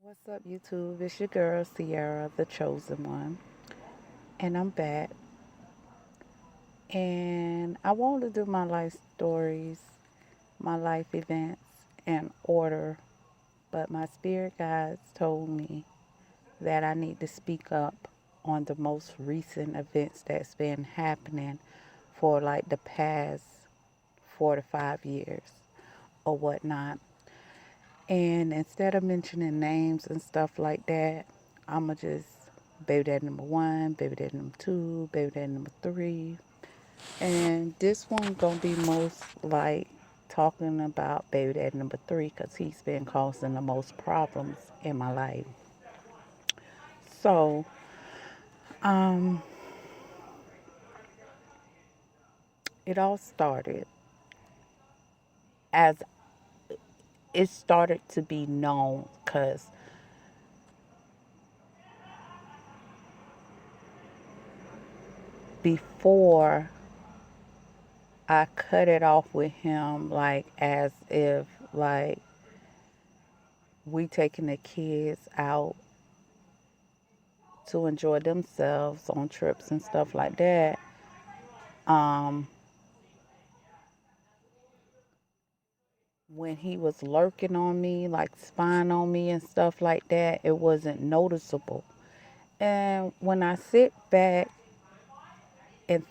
What's up, YouTube? It's your girl, Sierra, the chosen one. And I'm back. And I want to do my life stories, my life events in order. But my spirit guides told me that I need to speak up on the most recent events that's been happening for like the past 4 to 5 years or whatnot. And instead of mentioning names and stuff like that, I'ma just baby daddy number one, baby daddy number two, baby daddy number three. And this one gonna be most like talking about baby daddy number three because he's been causing the most problems in my life. So, um, it all started as it started to be known because before I cut it off with him, like as if like we taking the kids out to enjoy themselves on trips and stuff like that. Um, when he was lurking on me, like spying on me and stuff like that, it wasn't noticeable. And when I sit back and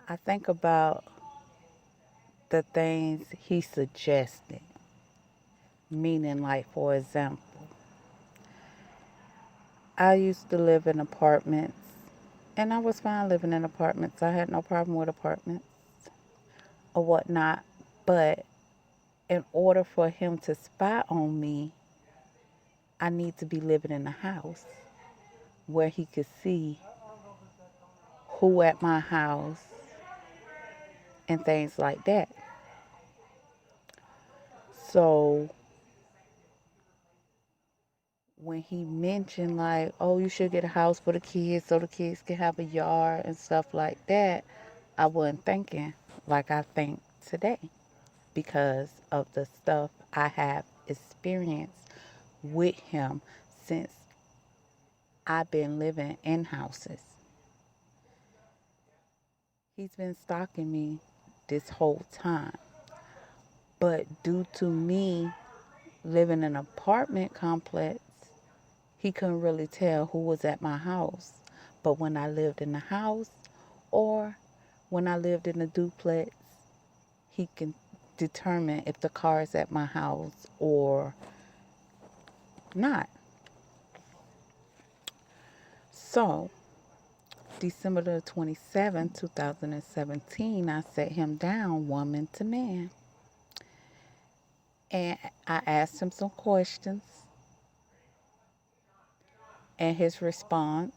I think about the things he suggested. Meaning, like, for example, I used to live in apartments, and I was fine living in apartments. I had no problem with apartments or whatnot. But in order for him to spy on me, I need to be living in a house where he could see who at my house and things like that. So when he mentioned like, oh, you should get a house for the kids so the kids can have a yard and stuff like that, I wasn't thinking like I think today because of the stuff I have experienced with him since I've been living in houses. He's been stalking me this whole time. But due to me living in an apartment complex, he couldn't really tell who was at my house. But when I lived in the house or when I lived in a duplex, he can determine if the car is at my house or not. So, December the 27th, 2017, I set him down woman to man. And I asked him some questions, and his response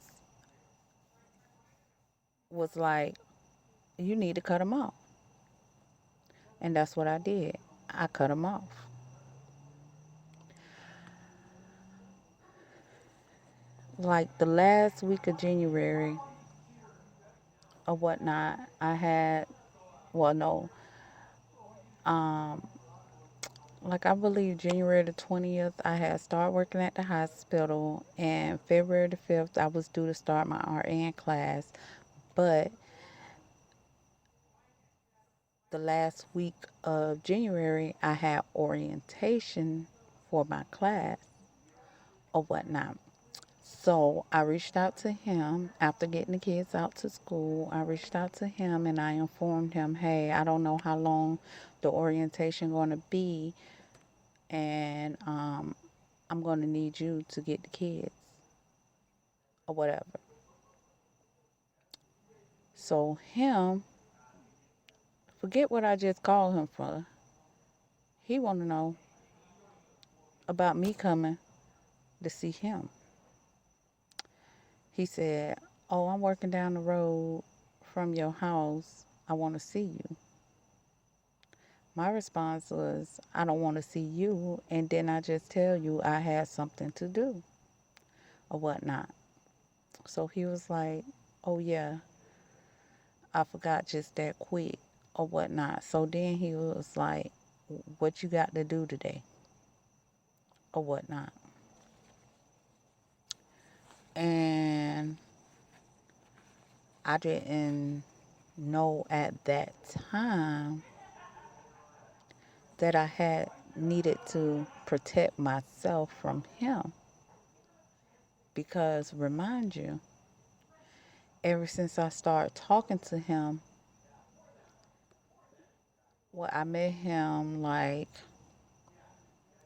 was like, you need to cut him off. And that's what I did. I cut him off. Like the last week of January or whatnot, I had, well, no, um, like I believe January the 20th, I had started working at the hospital, and February the 5th, I was due to start my RN class. But the last week of January, I had orientation for my class or whatnot. So I reached out to him after getting the kids out to school. I reached out to him and I informed him, hey, I don't know how long the orientation going to be, and I'm going to need you to get the kids or whatever. So him, forget what I just called him for. He want to know about me coming to see him. He said, oh, I'm working down the road from your house. I want to see you. My response was, I don't want to see you. And then I just tell you I had something to do or whatnot. So he was like, oh, yeah, I forgot just that quick or whatnot. So then he was like, what you got to do today? or whatnot. And I didn't know at that time that I had needed to protect myself from him. Because, remind you, ever since I started talking to him, well, I met him like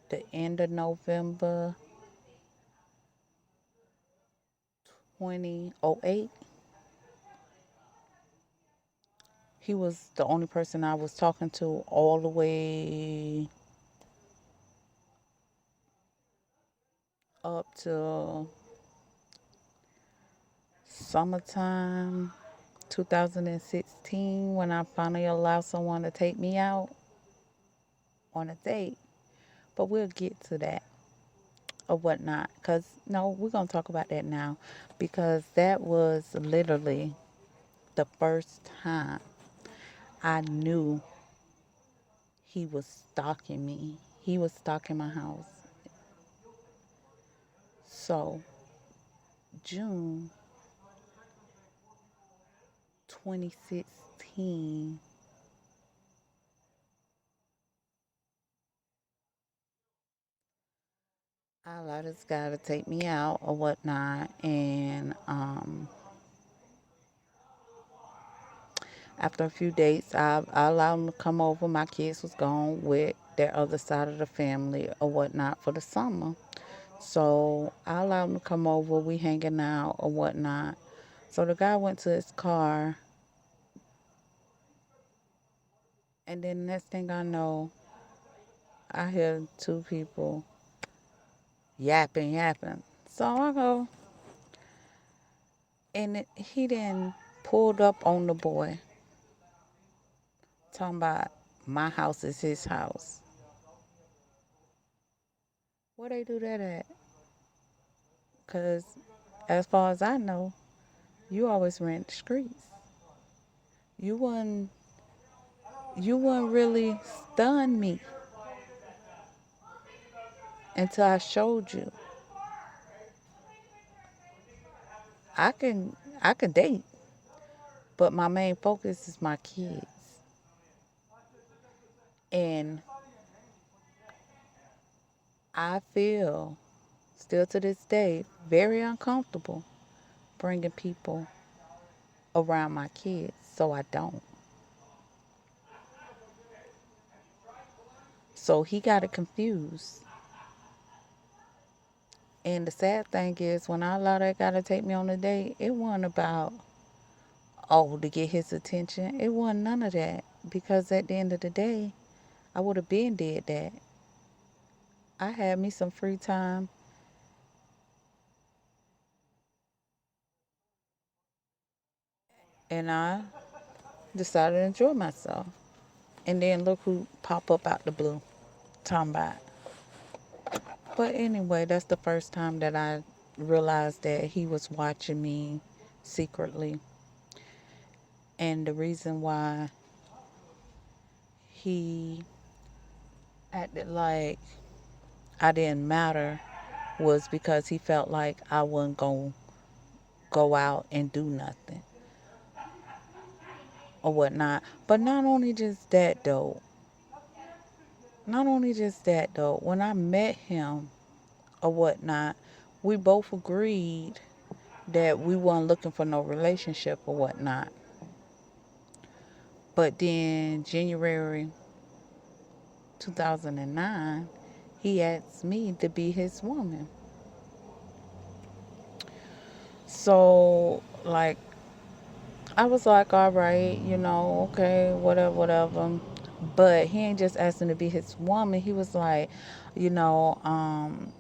the end of November 2008. He was the only person I was talking to all the way up to summertime 2016 when I finally allowed someone to take me out on a date. But we'll get to that or whatnot. Because, no, we're going to talk about that now. Because that was literally the first time I knew he was stalking me. He was stalking my house. So, June 2016, I allowed this guy to take me out or whatnot. And after a few dates, I allowed him to come over. My kids was gone with their other side of the family or whatnot for the summer. So I allowed him to come over. We hanging out or whatnot. So the guy went to his car. And then next thing I know, I hear two people yapping. So I go, and he then pulled up on the boy, talking about my house is his house. Where they do that at? Because as far as I know, you always rent the streets. You wouldn't, you wouldn't really stun me until I showed you. I can date, but my main focus is my kids. And I feel, still to this day, very uncomfortable bringing people around my kids, so I don't. So he got it confused. And the sad thing is, when I allowed that guy to take me on a date, it wasn't about, oh, to get his attention. It wasn't none of that. Because at the end of the day, I would have been did that. I had me some free time, and I decided to enjoy myself. And then look who pop up out the blue, talking about. But anyway, that's the first time that I realized that he was watching me secretly. And the reason why he acted like I didn't matter was because he felt like I wasn't going to go out and do nothing or whatnot. But not only just that though, when I met him or whatnot, we both agreed that we weren't looking for no relationship or whatnot. But then January 2009, he asked me to be his woman. So, like, I was like, all right, okay, whatever. But he ain't just asking to be his woman. He was like, you know, um,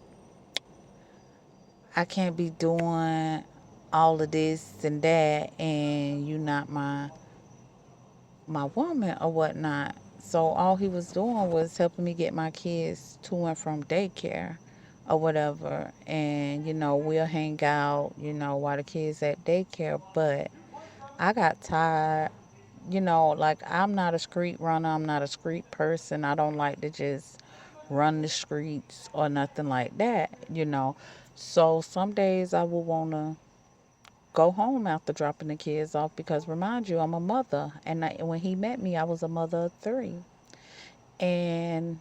I can't be doing all of this and that, and you not my woman or whatnot. So all he was doing was helping me get my kids to and from daycare or whatever. And, we'll hang out, while the kids at daycare. But I got tired, like I'm not a street runner. I'm not a street person. I don't like to just run the streets or nothing like that. So some days I will want to go home after dropping the kids off because remind you, I'm a mother. And when he met me, I was a mother of three. And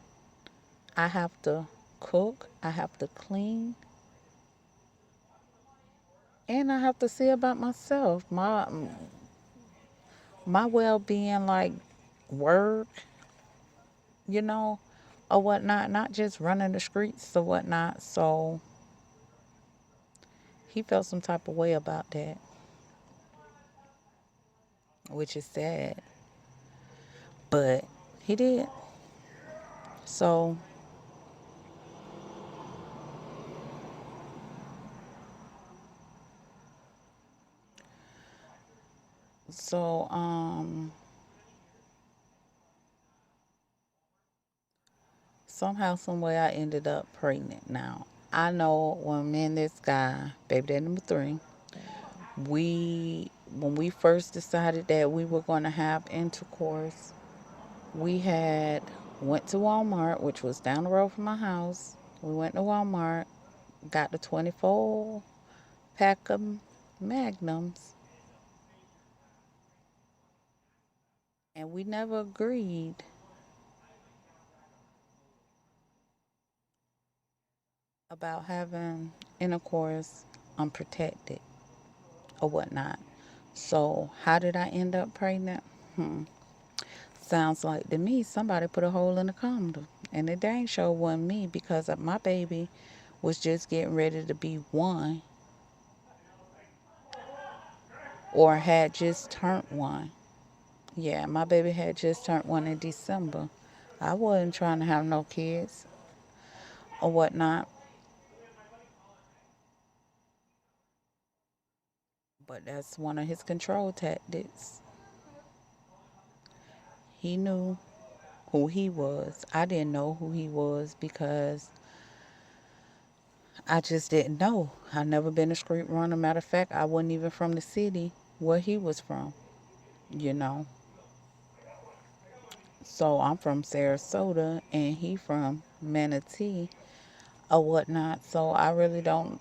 I have to cook, I have to clean, and I have to see about myself. My well-being, like work, you know, or whatnot, not just running the streets or whatnot. So he felt some type of way about that, which is sad. But he did. So so somehow, some way I ended up pregnant. Now I know when me and this guy, baby daddy number three, we when we first decided that we were going to have intercourse, we had went to Walmart, which was down the road from my house. We went to Walmart, got the 24 pack of Magnums, and we never agreed about having intercourse unprotected or whatnot. So how did I end up pregnant? Hmm. Sounds like to me somebody put a hole in the condom. And it dang sure wasn't me because my baby was just getting ready to be one or had just turned one. Yeah, my baby had just turned one in December. I wasn't trying to have no kids or whatnot, but that's one of his control tactics. He knew who he was. I didn't know who he was because I just didn't know. I never been a street runner. Matter of fact, I wasn't even from the city where he was from, you know. So I'm from Sarasota and he from Manatee or whatnot. So I really don't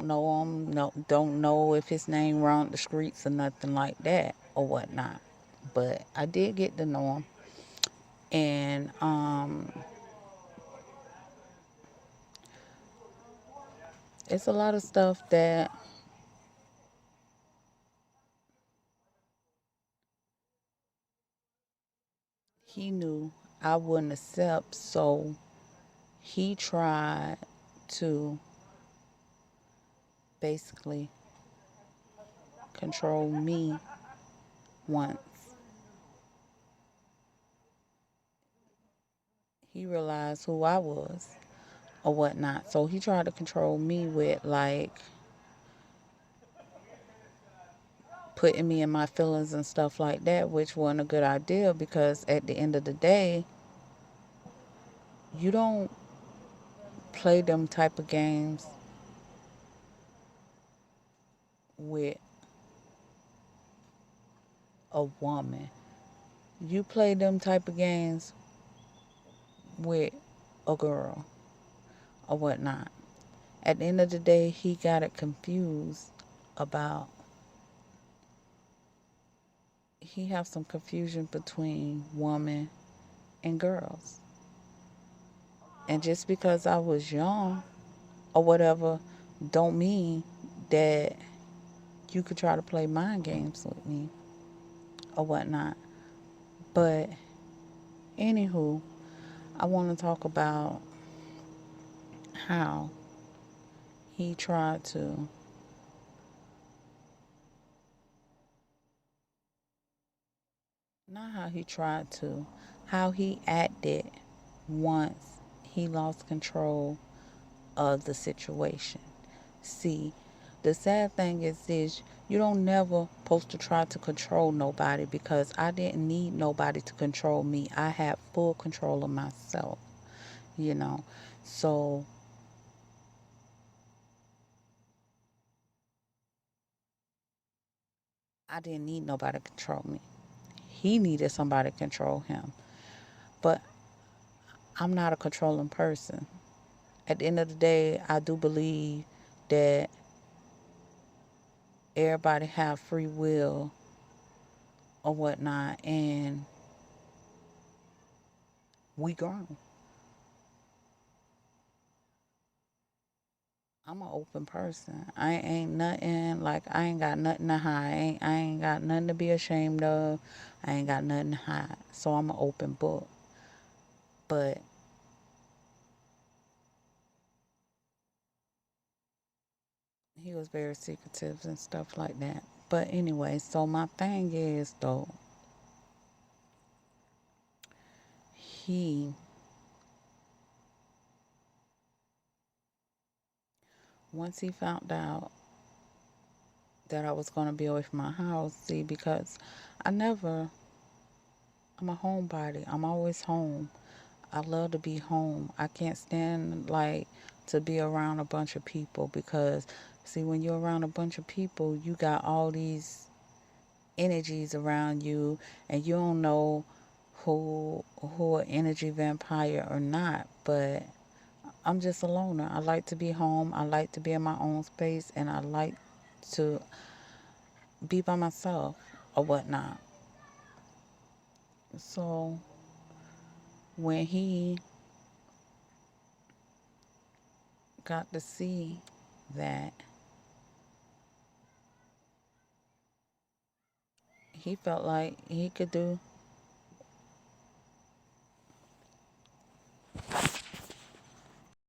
know him. No, don't know if his name round the streets or nothing like that or whatnot. But I did get to know him, and it's a lot of stuff that he knew I wouldn't accept. So he tried to basically control me once he realized who I was or whatnot. So he tried to control me with like putting me in my feelings and stuff like that, which wasn't a good idea because at the end of the day, you don't play them type of games with a woman. You play them type of games with a girl or whatnot. At the end of the day, he got it confused about he have some confusion between women and girls. And just because I was young or whatever don't mean that you could try to play mind games with me or whatnot. But anywho, I want to talk about how he tried to, not how he tried to, how he acted once he lost control of the situation. See, the sad thing is this, you don't never supposed to try to control nobody because I didn't need nobody to control me. I had full control of myself, you know. So I didn't need nobody to control me. He needed somebody to control him. But I'm not a controlling person. At the end of the day, I do believe that everybody have free will or whatnot, and we grown. I'm an open person. I ain't nothing like I ain't got nothing to hide. I ain't got nothing to be ashamed of. I ain't got nothing to hide. So I'm an open book. But he was very secretive and stuff like that. But anyway, so my thing is though, he once he found out that I was gonna be away from my house, see, because I never I'm a homebody. I'm always home. I love to be home. I can't stand like to be around a bunch of people because see when you're around a bunch of people you got all these energies around you and you don't know who an energy vampire or not, but I'm just a loner. I like to be home. I like to be in my own space and I like to be by myself or whatnot. So when he got to see that, he felt like he could do